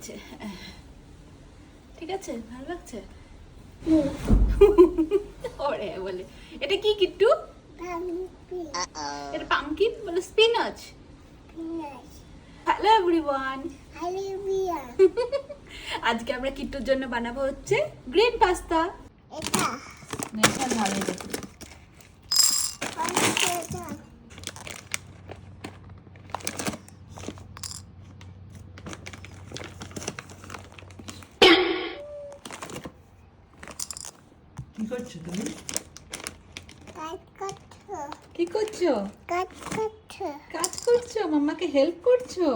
লাগছে, ঠিক আছে, ভালো লাগছে। ওরে বলে এটা কি কিট্টু? এটা পামকিন বলে স্পিনাচ। হ্যালো এভরিওয়ান, আজকে আমরা কিট্টুর জন্য বানাবো হচ্ছে গ্রিন পাস্তা। এটা ভালো দেখো। কি করছো তুমি? কি করছো? কাজ করছো, মাম্মাকে হেল্প করছো?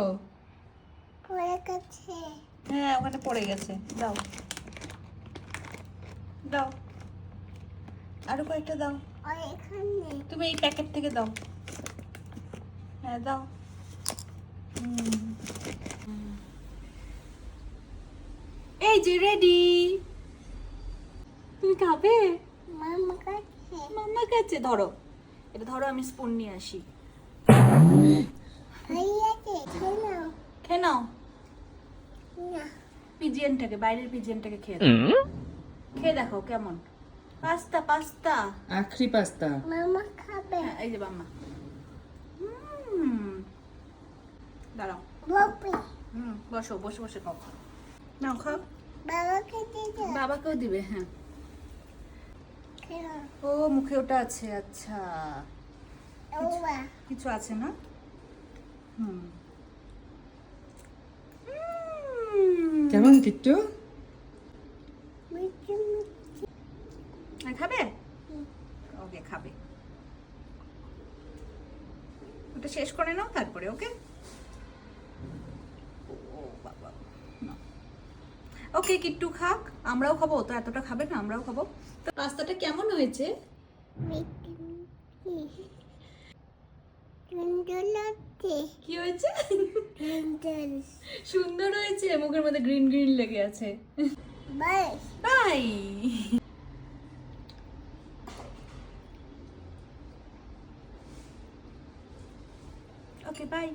হ্যাঁ, ওখানে পড়ে গেছে। দাও দাও, আরো কয়েকটা দাও। তুমি এই প্যাকেট থেকে দাও। হ্যাঁ দাও। এই যে রেডি। তুমি খাবে? মাম্মা কাছে ধরো, এটা ধরো, আমি স্পুন নিয়ে আসি। খেয়ে নাও। পিজিএনটাকে, বাইরের পিজিএনটাকে খেয়ে দাও। খেয়ে দেখো কেমন। পাস্তা পাস্তা, আখরি পাস্তা। মামা খাবে? হ্যাঁ, এই যে মাম্মা। দাঁড়াও। বসো, বসে বসে খাও। নাও খাও। বাবাকেও দিবে? হ্যাঁ। ও মুখে ওটা আছে, আচ্ছা। কিছু আছে না? কেমন কিট্টু? খাবে? ওকে, খাবে। ওটা শেষ করে নাও তারপরে, ওকে? ওকে, কিট্টু খাক, আমরাও খাবো। তো এতটা খাবে না, আমরাও খাবো। তো পাস্তাটা কেমন হয়েছে? কি হয়েছে? সুন্দর হয়েছে, মুখের মধ্যে গ্রিন গ্রিন লেগে আছে। বাই। Okay, by.